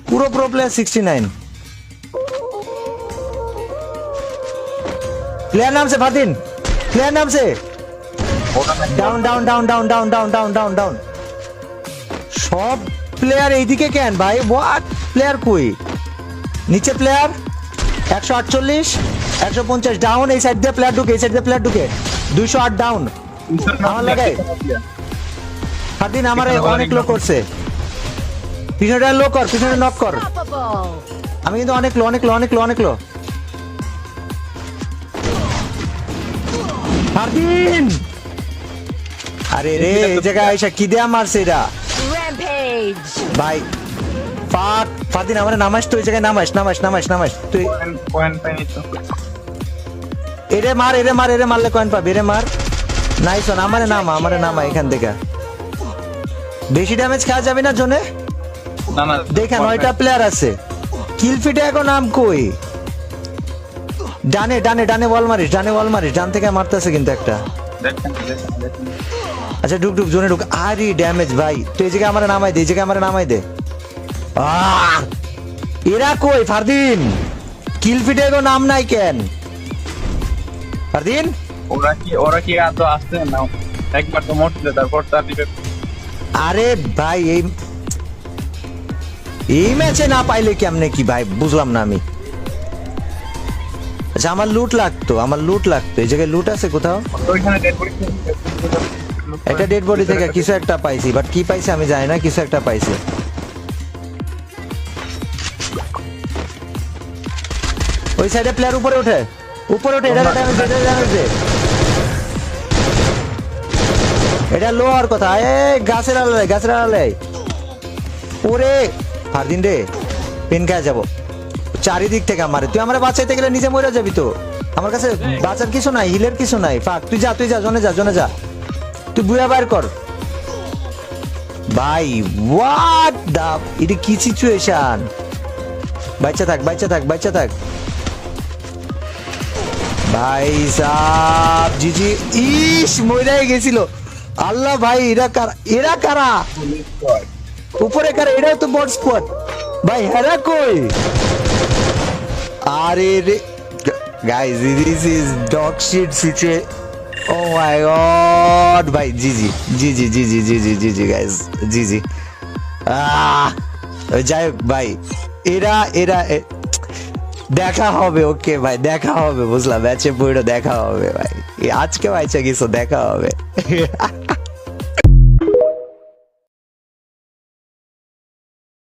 পুরো pro player 69 player নাম से फातिन प्लेयर नाम से down down down down down down down down down সব প্লেয়ার এইদিকে কেন ভাই হোয়াট প্লেয়ার কই নিচে প্লেয়ার 148 150 ডাউন এই সাইড দিয়ে প্লেয়ার ঢুকে এই সাইড দিয়ে প্লেয়ার ঢুকে 208 ডাউন আমার লাগাই ফাতিন আমারে অনেক লোক করছে পিছনে লো কর পিছনে নক কর আমি কিন্তু অনেক লো অনেক লো অনেক লো অনেক লো ফাতিন আরে রে এই জায়গায় আইসা কি দেয়া মারছে এটা ভাই ফাক ফাতিন আমারে নামাস তো এই জায়গায় নামাস নামাস নামাস নামাস তুই পয়েন্ট পাইনি তো এরে মার এরে মারলে কয়েন পাবি এরে মার নাইস ওয়ান আমারে নামা এখান থেকে বেশি ড্যামেজ খাওয়া যাবে না জোনে না না দেখেন 9টা প্লেয়ার আছে কিল ফিটে এখন নাম কই ডানে ডানে ডানে ওয়াল মারিস ডান থেকে মারতেছে কিন্তু একটা দেখেন আচ্ছা ঢুক ঢুক জোনে ঢুক আরে ড্যামেজ ভাই তুই এই জায়গায় আমারে নামাই দে এই জায়গায় আমারে নামাই দে এরা কই ফারদিন কিল ফিটে এখন নাম নাই কেন ফারদিন ওরা কি আদৌ আসছে না একবার তো মরছে তারপর তার দিবে আরে ভাই এই ম্যাচে না পাইলে কেমনে কি ভাই বুঝলাম না আমি আচ্ছা আমার লুট লাগতো এই জায়গায় লুট আছে কোথাও ওইখানে ডেড বডি একটা ডেড বডি থেকে কিছু একটা পাইছি বাট কি পাইছি আমি জানি না কিছু একটা পাইছি ওই সাইডে প্লেয়ার উপরে ওঠে এটা ড্যামেজ দে এটা লো আর কথা গাছের আড়ালে ওরে ফারদিন রে পেন খায় যাবো চারিদিক থেকে আমারে তুই আমারে বাঁচাইতে গেলে নিজে মরে যাবি তো আমার কাছে বাঁচার কিছু নাই হিলের কিছু নাই ফাক তুই যা জনে যা তুই বুয়া বাইর কর ভাই হোয়াট দা এটা কি সিচুয়েশন বাচ্চা থাক ভাই সাব জিজি ইস মইরাই গেছিল আল্লাহ ভাই এরা কারা উপরে কারা এটাও তো বট স্কোয়াড ভাই হেরা কই আরে রে guys this is dog shit situation oh my god ভাই জি গাইস জি যাই হোক ভাই এরা দেখা হবে ওকে ভাই দেখা হবে বুঝলাম ম্যাচে পুরো দেখা হবে ভাই আজকে বাইচা গেছো দেখা হবে